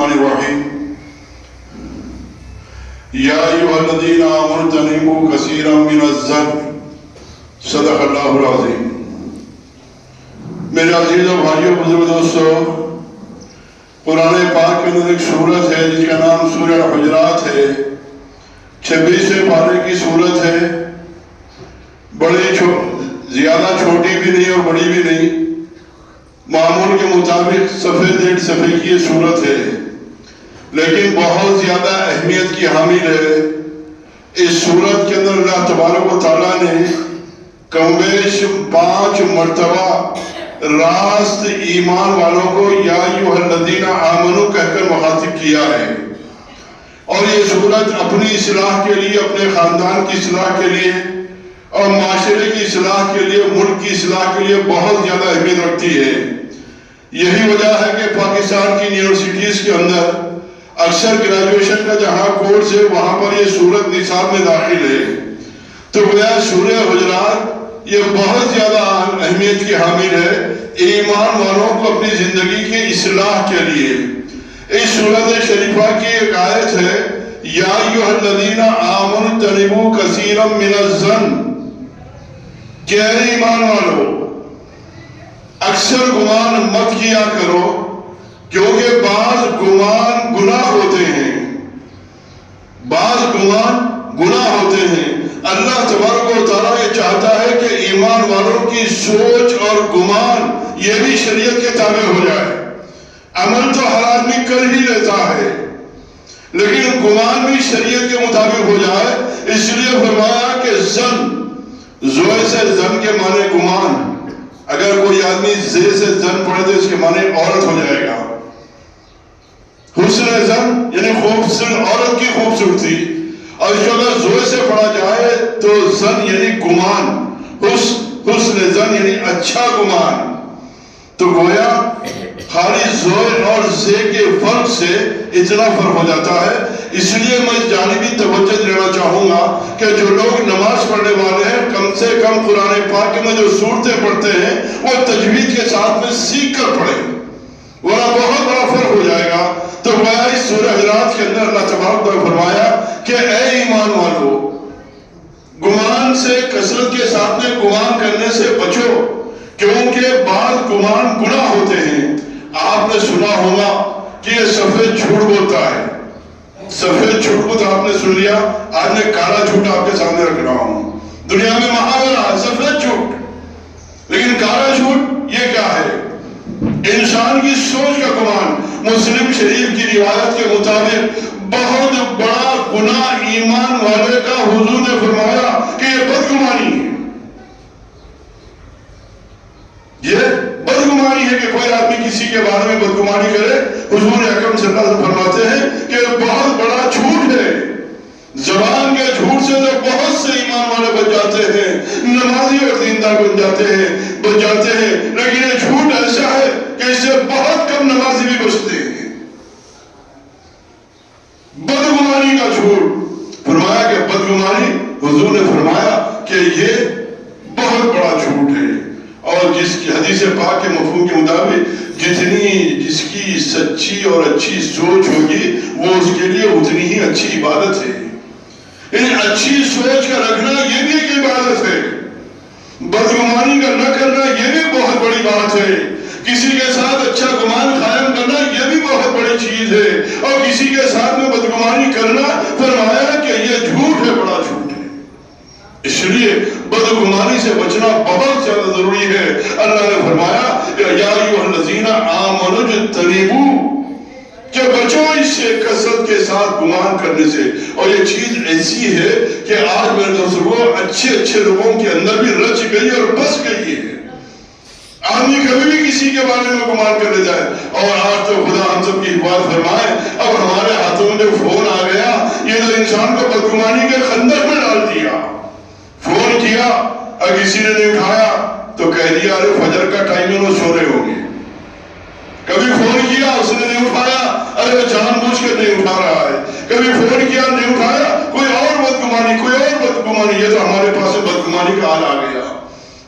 الرحمن الرحیم یا ایھا الذین آمنوا اجتنبوا کثیرا من الظن صدق اللہ العظیم۔ میرے عزیز و بھائیو، بزرگ دوستو، قرآن پاک کے اندر ایک سورت ہے جس کا نام سورہ حجرات ہے، 26ویں پارے کی سورت ہے، بڑی زیادہ چھوٹی بھی نہیں اور بڑی بھی نہیں، معمول کے مطابق صفحے 1.5 صفحے کی یہ سورت ہے، لیکن بہت زیادہ اہمیت کی حامل ہے۔ اس سورت کے اندر اللہ تبارک و تعالیٰ نے کم بیش 5 مرتبہ راست ایمان والوں کو یا ایھا الذین آمنوا کہہ کر مخاطب کیا ہے، اور یہ سورت اپنی اصلاح کے لیے، اپنے خاندان کی اصلاح کے لیے اور معاشرے کی اصلاح کے لیے، ملک کی اصلاح کے لیے بہت زیادہ اہمیت رکھتی ہے۔ یہی وجہ ہے کہ پاکستان کی یونیورسٹیز کے اندر اکثر گریجویشن کا جہاں کورس ہے وہاں پر یہ سورت نصاب میں داخل ہے۔ تو گویا سورہ حجرات یہ بہت زیادہ اہمیت کی حامل ہے ایمان والوں کو اپنی زندگی کی اصلاح کے لیے۔ اس سورت شریفہ کی ایک آیت ہے، یا ایھا الذین آمنوا اجتنبوا کثیرا من الظن، کہ اے ایمان والو اکثر گمان مت کیا کرو، کیونکہ بعض گمان گناہ ہوتے ہیں، بعض گمان گناہ ہوتے ہیں۔ اللہ تبارک و تعالیٰ یہ چاہتا ہے کہ ایمان والوں کی سوچ اور گمان یہ بھی شریعت کے تابع ہو جائے۔ عمل تو ہر آدمی کر ہی لیتا ہے، لیکن گمان بھی شریعت کے مطابق ہو جائے، اس لیے فرمایا کہ زن، زوئے سے زن کے معنی گمان، اگر کوئی آدمی زے سے زن پڑھے تو اس کے معنی عورت ہو جائے گا۔ حسن زن یعنی خوبصورت عورت کی خوبصورتی، اور اس کو اگر زوئے سے پڑھا جائے تو زن یعنی گمان، حسن زن یعنی اچھا گمان۔ تو گویا خالی زوئے اور زے کے فرق سے اتنا فرق ہو جاتا ہے۔ اس لیے میں اس جانبی توجہ دینا چاہوں گا کہ جو لوگ نماز پڑھنے والے ہیں کم سے کم قرآن پاک میں جو صورتیں پڑھتے ہیں وہ تجوید کے ساتھ میں سیکھ کر پڑھیں، ورنہ بہت بڑا فرق ہو جائے گا۔ تو گویا اس سورہ حجرات کے اندر اللہ تبارک نے فرمایا کہ اے ایمان والو، گمان سے کثرت کے ساتھ میں گمان کرنے سے بچو، کیونکہ بعض گمان گناہ ہوتے ہیں۔ آپ نے سنا ہوگا کہ یہ سفید جھوٹ بولتا ہے، سفید جھوٹ کو تو آپ نے سن لیا، آج میں کالا جھوٹ آپ کے سامنے رکھ رہا ہوں۔ دنیا میں محاورہ ہے سفید جھوٹ، لیکن کالا جھوٹ یہ کیا ہے؟ انسان کی سوچ کا گمان۔ مسلم شریف کی روایت کے مطابق بہت بڑا گناہ ایمان والے کا حضور نے فرمایا کہ یہ بدگمانی ہے، یہ بدگمانی ہے کہ کوئی آدمی کسی کے بارے میں بدگمانی کرے۔ حضور اکرم صلی اللہ علیہ وسلم فرماتے ہیں کہ یہ بہت بڑا جھوٹ ہے۔ زبان کے جھوٹ سے تو بہت سے ایمان والے بچ جاتے ہیں، نمازی اور دیندار بن جاتے ہیں، لیکن یہ جھوٹ ایسا ہے کہ اس سے بہت کم نمازی بھی بچتے ہیں۔ بدگمانی کا جھوٹ، فرمایا کہ بدگمانی، حضور نے فرمایا کہ یہ بہت بڑا جھوٹ ہے، اور جس کی حدیث پاک کے مفہوم کے مطابق جس کی سچی اور اچھی سوچ ہوگی وہ اس کے لیے اتنی ہی اچھی عبادت ہے۔ یعنی اچھی سوچ کا رکھنا یہ بھی ایک عبادت ہے، بدگمانی کا نہ کرنا یہ بھی بہت بڑی بات ہے، کسی کے ساتھ اچھا گمان قائم کرنا یہ بھی بہت بڑی چیز ہے، اور کسی کے ساتھ میں بدگمانی کرنا فرمایا کہ یہ جھوٹ ہے، بڑا جھوٹ ہے۔ اس لیے بدگمانی سے بچنا بہت زیادہ ضروری ہے۔ اللہ نے فرمایا یا ایھا الذین آمنوا اجتنبوا، کہ بچو اس سے کثرت کے ساتھ گمان کرنے سے۔ اور یہ چیز ایسی ہے کہ آج میرے دوستوں اچھے لوگوں کے اندر بھی رچ گئی اور بس گئی ہے۔ آدمی کبھی بھی کسی کے بارے میں گمان کر لے جائے، اور آج تو خدا ہم سب کی حفاظت فرمائے، اب ہمارے ہاتھوں میں جو فون آ گیا یہ تو انسان کو بدگمانی کے خندق میں ڈال دیا۔ فون کیا اور کسی نے نہیں اٹھایا تو کہہ دیا ارے فجر کا ٹائم ہے وہ سو رہے ہوں گے۔ کبھی فون کیا اس نے نہیں اٹھایا، ارے وہ جان بوجھ کر نہیں اٹھا رہا ہے۔ کبھی فون کیا نہیں اٹھایا، کوئی اور بدگمانی، یہ تو ہمارے پاس بدگمانی کا حال آ گیا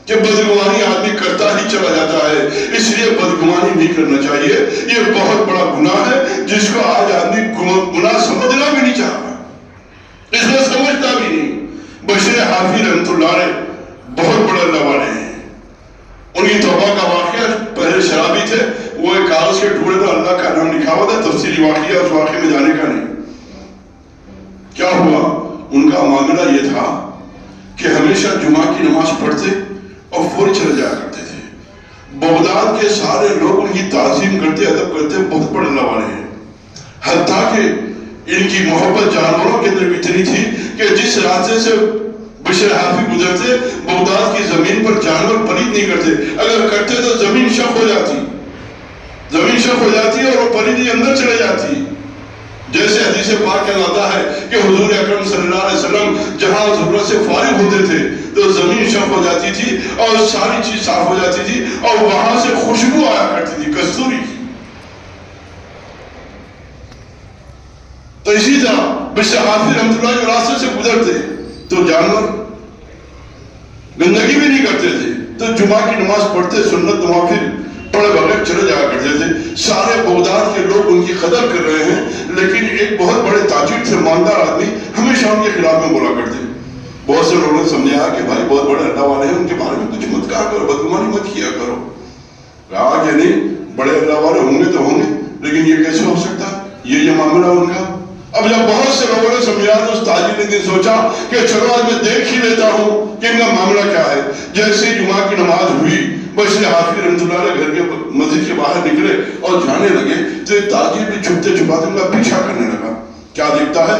کہ بدگمانی آدمی کرتا ہی چلا جاتا ہے۔ اس لیے بدگمانی نہیں کرنا چاہیے، یہ بہت بڑا گناہ ہے جس کو لکھا ہوا تھا، تفصیلی واقعہ اس واقعے میں جانے کا نہیں. کیا ہوا؟ ان کا معاملہ یہ تھا کہ ہمیشہ جمعہ کی نماز پڑھتے اور فوری چلے جایا کرتے تھے. بغداد کے سارے لوگ ان کی تعظیم کرتے، ادب کرتے، بہت بڑے اللہ والے ہیں. حتیٰ کہ ان کی محبت جانوروں کے اندر اتنی تھی کہ جس راستے سے بشر حافی گزرتے بغداد کی زمین پر جانور پلید نہیں کرتے. اگر کرتے تو زمین شق ہو جاتی، زمین شق ہو جاتی اور وہ پلیدی اندر چلے جاتی. جیسے حدیث پاک کے آتا ہے کہ حضور اکرم صلی اللہ علیہ وسلم جہاں ضرورت سے فارغ ہوتے تھے تو زمین شق ہو جاتی تھی اور ساری چیز صاف ہو جاتی تھی اور وہاں سے خوشبو آیا کرتی تھی کستوری کی. تو اسی طرح بشر حافی رحمۃ اللہ کے راستے سے گزرتے تو جانور گندگی بھی نہیں کرتے تھے، تو جمعہ کی نماز پڑھتے، سنت نوافل پڑھے بغیر چلے جایا کرتے تھے. سارے بغداد کے لوگ ان کی قدر کر رہے ہیں، لیکن ایک بہت بڑے تاجر تھے، مالدار آدمی، ہمیشہ ان کے خلاف میں بولا کرتے. بہت سے لوگوں نے سمجھا کہ بھائی بہت بڑے اللہ والے ہیں، ان کے بارے میں کچھ مت کہا کرو، بدگمانی مت کیا کرو. کہا کہ نہیں، بڑے اللہ والے ہوں گے تو ہوں گے، لیکن یہ کیسے ہو سکتا، یہ معاملہ ان کا. اب جب بہت سے لوگوں نے سمجھا تو اس تاجر نے سوچا کہ چلو آج میں دیکھ ہی لیتا ہوں کہ ان کا معاملہ کیا ہے. جیسے جمعہ کی نماز ہوئی، بشر حافی رحمۃ اللہ علیہ گھر کے مسجد کے باہر نکلے اور جانے لگے تو تاجر بھی چھپتے چھپاتے ان کا پیچھا کرنے لگا. کیا دیکھتا ہے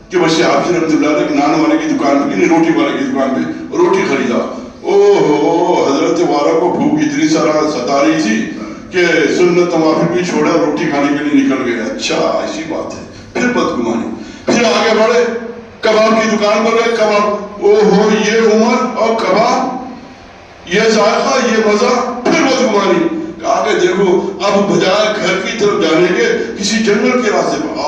کہ بشر حافی رحمۃ اللہ علیہ نان والے کی دکان پہ، نہیں روٹی والے کی دکان پہ روٹی خریدا. اوہو، حضرت والا کو بھوک اتنی سارا ستا رہی تھی کہ سنت نوافل بھی چھوڑا، روٹی کھانے کے لیے نکل گئے. اچھا ایسی بات ہے. پھر بدگمانی، پھر آگے بڑھے، کباب کی دکان پر گئے، کباب، اوہو یہ عمر اور کباب، یہ ذائقہ، یہ مزہ. پھر بدگمانی. کہا کہ دیکھو اب بجائے گھر کی طرف جانے کے کسی جنگل کے راستے پر.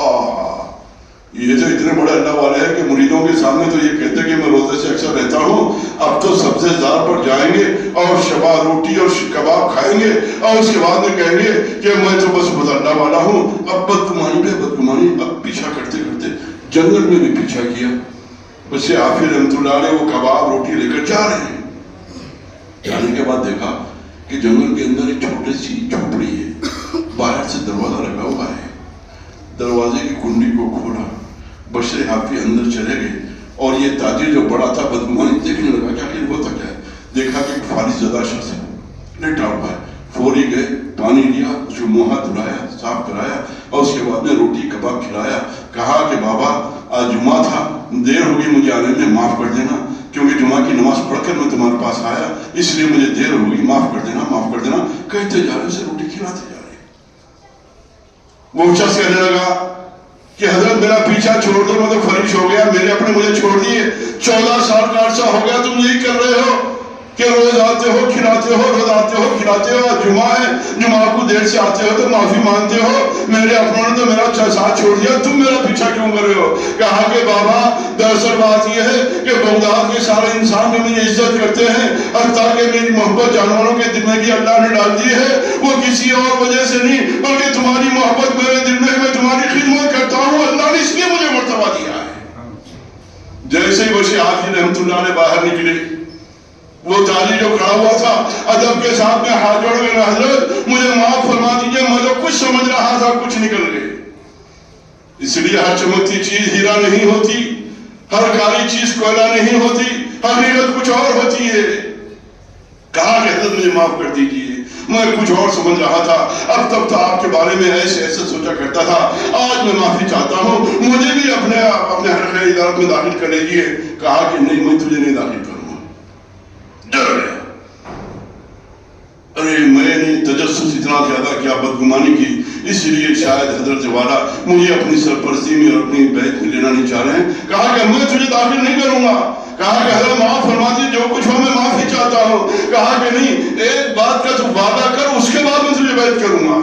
یہ تو اتنے بڑے اللہ والے ہیں کہ مریدوں کے سامنے تو یہ کہتے کہ میں روزے سے اکثر رہتا ہوں، اب تو سبزے زار پر جائیں گے اور شبا روٹی اور کباب کھائیں گے اور اس کے بعد میں کہیں گے کہ میں تو بس بہت اللہ والا ہوں. اب بدگمانی پہ بدگمانی، اب پیچھا کرتے کرتے جنگل میں بھی پیچھا کیا. بشر حافی رحمۃ اللہ علیہ وہ کباب روٹی لے کر جا رہے ہیں. جانے کے بعد دیکھا کہ جنگل کے اندر ایک چھوٹی سی جھوپڑی ہے، باہر سے دروازہ لگا ہوا ہے. دروازے کی کنڈی کو کھولا، بشر حافی اندر چلے گئے اور یہ تاجر جو بڑا تھا بدگمانی دیکھنے لگا کہ آخر ہوتا کیا ہے. دیکھا کہ فارغ زدہ شخص ہے، لیٹا ہوا ہے. فوری گئے، پانی لیا، اس کو منہ ہاتھ دھلایا، صاف کرایا اور اس کے بعد میں روٹی کباب کھلایا. کہا کہ بابا آج جمعہ تھا، دیر ہوگی مجھے آنے میں، معاف کر دینا، کیونکہ جمعہ کی نماز پڑھ کر میں تمہارے پاس آیا اس لیے مجھے دیر ہوگی، معاف کر دینا، معاف کر دینا. کہتے جا رہے اسے روٹی کھلاتے جا رہے. وہ شخص کہنے لگا کہ حضرت میرا پیچھا چھوڑ دو، میں تو فرش ہو گیا، مجھے چھوڑ دیے. 14 سال کا عرصہ ہو گیا تم یہی کر رہے ہو کہ روز آتے ہو کھلاتے ہو، روز آتے ہو کھلاتے ہو، اور جمعہ ہے، جمعہ کو دیر سے آتے ہو تو معافی مانگتے ہو. میرے اپنوں نے تو میرا ساتھ چھوڑ دیا، تم میرا پیچھا کیوں کر رہے ہو؟ کہا کہ بابا دراصل بات یہ ہے کہ بغداد کے سارے انسان جو مجھے عزت کرتے ہیں اور تاکہ میری محبت جانوروں کے دل میں بھی اللہ نے ڈال دی ہے، وہ کسی اور وجہ سے نہیں بلکہ تمہاری محبت میرے دل میں تمہاری خدمت کرتا ہوں، اللہ نے اس لیے مجھے مرتبہ دیا ہے. جیسے ہی بشر حافی رحمۃ اللہ نے باہر نکلے، وہ تاجر جو کھڑا ہوا تھا ادب کے ساتھ میں ہاتھ جوڑ کے، حضرت مجھے معاف فرما دیجئے، میں تو کچھ سمجھ رہا تھا کچھ نکل گئے. اس لیے ہر چمکتی چیز ہیرا نہیں ہوتی، ہر کالی چیز کوئلہ نہیں ہوتی، حقیقت کچھ اور ہوتی ہے. کہا کہ حضرت مجھے معاف کر دیجئے، میں کچھ اور سمجھ رہا تھا، اب تب تو آپ کے بارے میں ایسے سوچا کرتا تھا، آج میں معافی چاہتا ہوں، مجھے بھی اپنے حلقہ ادارت میں داخل کر لیجئے. کہا کہ نہیں، میں تجھے نہیں داخل کروں. ڈر گیا، ارے میں نے تجسس اتنا زیادہ کیا، بدگمانی کی، اس لیے شاید حضرت والا مجھے اپنی سرپرستی میں اور اپنی بیعت میں لینا نہیں چاہ رہے ہیں. کہا کہ میں تجھے داخل نہیں کروں گا. کہا کہ حضرت معاف فرما دیجیے، جو کچھ ہو میں معافی چاہتا ہوں. کہا کہ نہیں، ایک بات کا تو وعدہ کر، اس کے بعد میں تجھے بیعت کروں گا.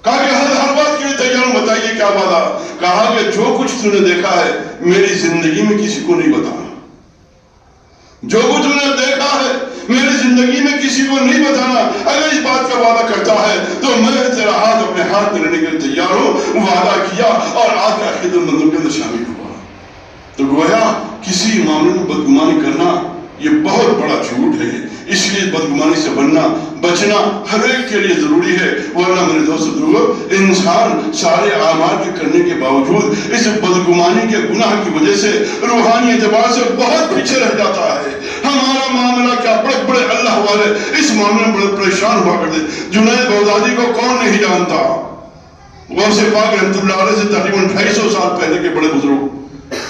کہا کہ ہر بات کے لیے تیار ہوں، بتائیے کیا وعدہ. کہا کہ جو کچھ تم نے دیکھا ہے میری زندگی میں کسی کو نہیں بتانا، جو کچھ تم نے دیکھا ہے میری زندگی میں کسی کو نہیں بتانا. اگر اس بات کا وعدہ کرتا ہے تو میں تیرا ہاتھ اپنے ہاتھ میں لینے کے لیے تیار ہوں. وعدہ کیا اور آج کا خدمت مندوں کے اندر شامل ہوا. تو گویا کسی معاملے میں بدگمانی کرنا یہ بہت بڑا جھوٹ ہے، اس لیے بدگمانی سے بچنا ہر ایک کے لیے ضروری ہے، ورنہ میرے دوستو انسان سارے اعمال کے کرنے کے باوجود اس بدگمانی کے گناہ کی وجہ سے روحانی اعتبار سے بہت پیچھے رہ جاتا ہے۔ ہمارا معاملہ کیا، بڑے بڑے اللہ والے اس معاملے میں بڑے پریشان ہوا کرتے۔ جنید بغدادی کو کون نہیں جانتا؟ غوث پاک رحمۃ اللہ علیہ سے تقریباً 250 سال پہلے کے بڑے بزرگ،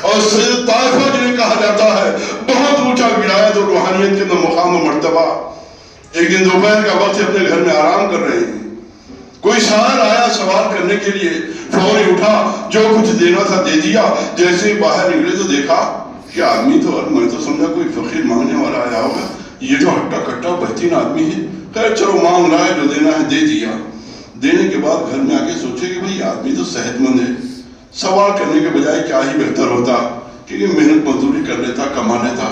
اور سید طائفہ جنہیں کہا جاتا ہے، بہت اونچا ولایت اور روحانیت کے اندر مقام و مرتبہ۔ ایک دن دوپہر کا وقت اپنے گھر میں آرام کر رہے ہیں، کوئی سائل آیا سوال کرنے کے لیے، فوری اٹھا، جو کچھ دینا تھا دے دیا۔ جیسے ہی باہر نکلے تو دیکھا کہ آدمی تو، میں تو سمجھا کوئی فقیر مانگنے والا آیا ہوگا، یہ تو ہٹا کٹا بہترین آدمی ہے۔ خیر چلو مانگ رہا ہے، جو دینا ہے دے دیا۔ دینے کے بعد گھر میں آ کے سوچے کہ بھئی آدمی تو صحت مند ہے، سوال کرنے کے بجائے کیا ہی بہتر ہوتا کہ یہ محنت مزدوری کر لیتا، کما لیتا۔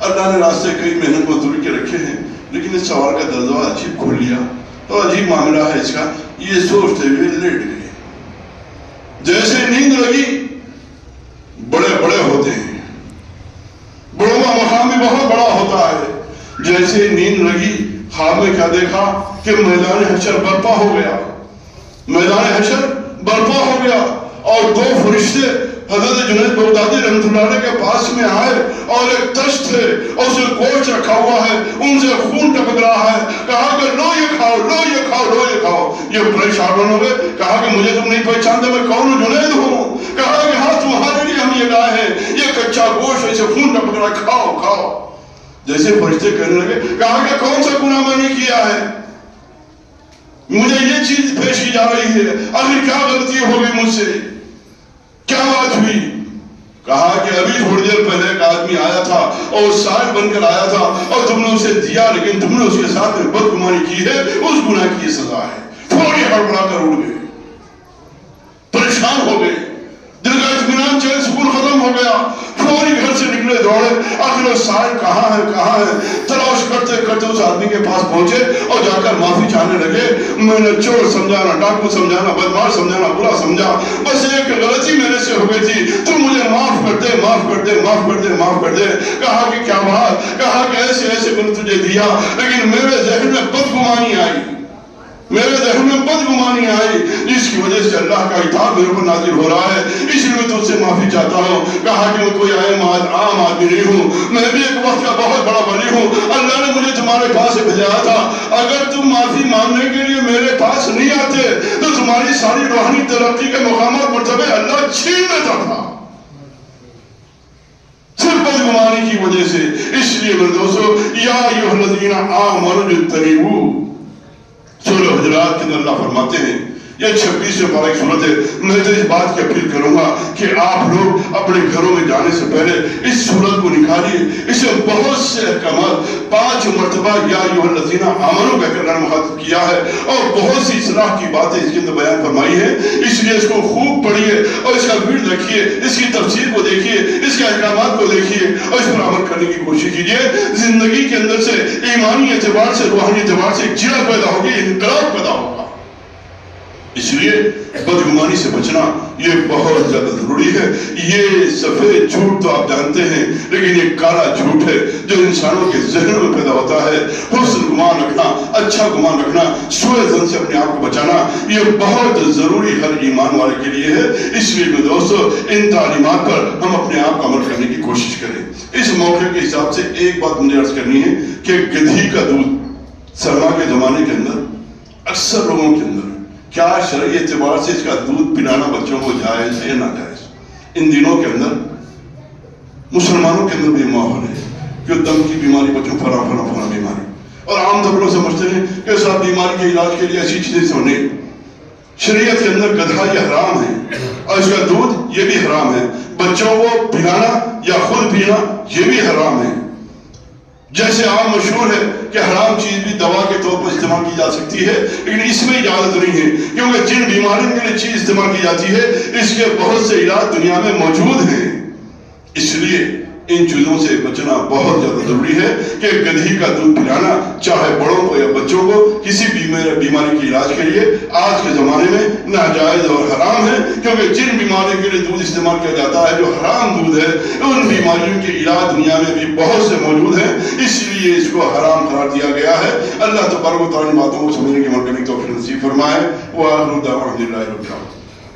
اللہ نے راستے کئی محنت مزدوری کے رکھے ہیں، لیکن اس سوال کا دروازہ عجیب کھول لیا، تو عجیب معاملہ ہے اس کا۔ یہ سوچتے ہوئے لیٹ گئے۔ جیسے نیند لگی، بڑے بڑے ہوتے ہیں، بڑوں کا مقام بھی بہت بڑا ہوتا ہے۔ جیسے نیند لگی، خواب میں کیا دیکھا کہ میدان حشر برپا ہو گیا، میدان حشر برپا ہو گیا، اور دو فرشتے حضرت جنید بغدادی رحمۃ اللہ علیہ کے پاس میں آئے، اور ایک تشت ہے اور اس میں گوشت رکھا ہوا ہے، ان سے خون ٹپک رہا ہے۔ کہا کہ لو یہ کھاؤ، لو یہ کھاؤ، لو یہ کھاؤ۔ یہ پریشان ہو گئے، کہا کہ مجھے تم نہیں پہچانتے، میں کون ہوں؟ جنید ہوں۔ کہا کہ ہاں تمہارے لیے ہم یہ لائے ہیں، یہ کچا گوشت ہے، اسے خون ٹپک رہا ہے، کھاؤ کھاؤ۔ جیسے فرشتے کہنے لگے، کہا کہ کون سا گناہ میں نے کیا ہے، مجھے یہ چیز پیش کی جا رہی ہے، آخر کیا غلطی ہو گئی مجھ سے، کیا بات ہوئی؟ کہا کہ ابھی تھوڑی دیر پہلے ایک آدمی آیا تھا اور سائل بن کر آیا تھا، اور تم نے اسے دیا، لیکن تم نے اس کے ساتھ میں بدگمانی کی ہے، اس گناہ کی یہ سزا ہے۔ فوری ہڑبڑا کر اٹھ گئے، پریشان ہو گئے، دل کا اطمینان چین سکون ختم ہو گیا۔ فوری گھر سے نکلے، دوڑے، آخر وہ سائل کہاں ہے کہاں ہے، تلاش کرتے کرتے اس آدمی کے پاس پہنچے اور جا کر معافی چاہنے لگے۔ میں نے چور سمجھانا، ڈاکو سمجھانا، بدماش سمجھانا، برا سمجھا، بس ایک غلطی میرے سے ہو گئی تھی، تو مجھے معاف کر دے، معاف کر دے، معاف کر دے، معاف کر دے۔ کہا کہ کیا بات؟ کہا کہ ایسے ایسے میں نے تجھے دیا، لیکن میرے ذہن میں بدگمانی آئی، میرے ذہن میں بدگمانی آئی، جس کی وجہ سے اللہ کا عذاب میرے پر نازل ہو رہا ہے، اس لیے میں تجھ سے معافی چاہتا ہوں۔ کہا کہ میں کوئی عام آدمی نہیں ہوں، میں بھی ایک وقت کا بہت بڑا ولی ہوں، اللہ نے مجھے تمہارے پاس بھیجا تھا، اگر تم معافی مانگنے کے لیے میرے پاس نہیں آتے تو تمہاری ساری روحانی ترقی کے مقامات مرتبے اللہ چھین لیتا تھا، صرف بدگمانی کی وجہ سے۔ اس لیے میرے دوستو، یا ایھا الذین آمنوا اجتنبوا، سورہ حجرات کے اندر اللہ فرماتے ہیں، یہ 26 پارہ کی صورت ہے۔ میں تو اس بات کی اپیل کروں گا کہ آپ لوگ اپنے گھروں میں جانے سے پہلے اس صورت کو نکالیے، اس میں بہت سے احکامات 5 مرتبہ یا ایھا الذین آمنوا کہہ کر اللہ نے مخاطب کیا ہے، اور بہت سی اصلاح کی باتیں اس کے اندر بیان فرمائی ہیں۔ اس لیے اس کو خوب پڑھیے اور اس کا ورد رکھیے، اس کی تفسیر کو دیکھیے، اس کے احکامات کو دیکھیے اور اس پر عمل کرنے کی کوشش کیجیے۔ زندگی کے اندر سے ایمانی اعتبار سے، روحانی اعتبار سے ایک جڑ پیدا ہوگی، انقلاب پیدا ہوگا۔ اس لیے بدگمانی سے بچنا یہ بہت زیادہ ضروری ہے۔ یہ سفید جھوٹ تو آپ جانتے ہیں، لیکن یہ کالا جھوٹ ہے جو انسانوں کے ذہنوں میں پیدا ہوتا ہے۔ حسن گمان رکھنا، اچھا گمان رکھنا، سوء ظن سے اپنے آپ کو بچانا، یہ بہت ضروری ہر ایمان والے کے لیے ہے۔ اس لیے میرے دوستو، ان تعلیمات پر ہم اپنے آپ کو عمل کرنے کی کوشش کریں۔ اس موقع کے حساب سے ایک بات مجھے عرض کرنی ہے کہ گدھی کا دودھ سرما کے زمانے کے اندر اکثر لوگوں کے اندر کیا شرعی اعتبار سے اس کا دودھ پلانا بچوں کو جائز ہے یا ناجائز؟ ان دنوں کے اندر مسلمانوں کے اندر بھی ماحول ہے کہ دم کی بیماری بچوں فلاں بیماری، اور عام طور پر سمجھتے ہیں کہ صاحب بیماری کے علاج کے لیے ایسی چیزیں سونے۔ شریعت کے اندر گدھا یہ حرام ہے اور اس کا دودھ یہ بھی حرام ہے، بچوں کو پلانا یا خود پینا یہ بھی حرام ہے۔ جیسے عام مشہور ہے کہ حرام چیز بھی دوا کے طور پر استعمال کی جا سکتی ہے، لیکن اس میں اجازت نہیں ہے، کیونکہ جن بیماریوں کے لیے چیز استعمال کی جاتی ہے اس کے بہت سے علاج دنیا میں موجود ہیں۔ اس لیے ان چیزوں سے بچنا بہت زیادہ ضروری ہے کہ گدھی کا دودھ پلانا، چاہے بڑوں کو یا بچوں کو، کسی بیماری کے علاج کے لیے آج کے زمانے میں ناجائز اور حرام ہے، کیونکہ جن بیماریوں کے لیے دودھ استعمال کیا جاتا ہے جو حرام دودھ ہے، ان بیماریوں کے علاج دنیا میں بھی بہت سے موجود ہیں، اس لیے اس کو حرام قرار دیا گیا ہے. اللہ تبارک و تعالیٰ باتوں کو سمجھنے کی عمل کرنے کی توفیق نصیب فرمائے. وآخر دعوانا الحمد للہ رب العالمین.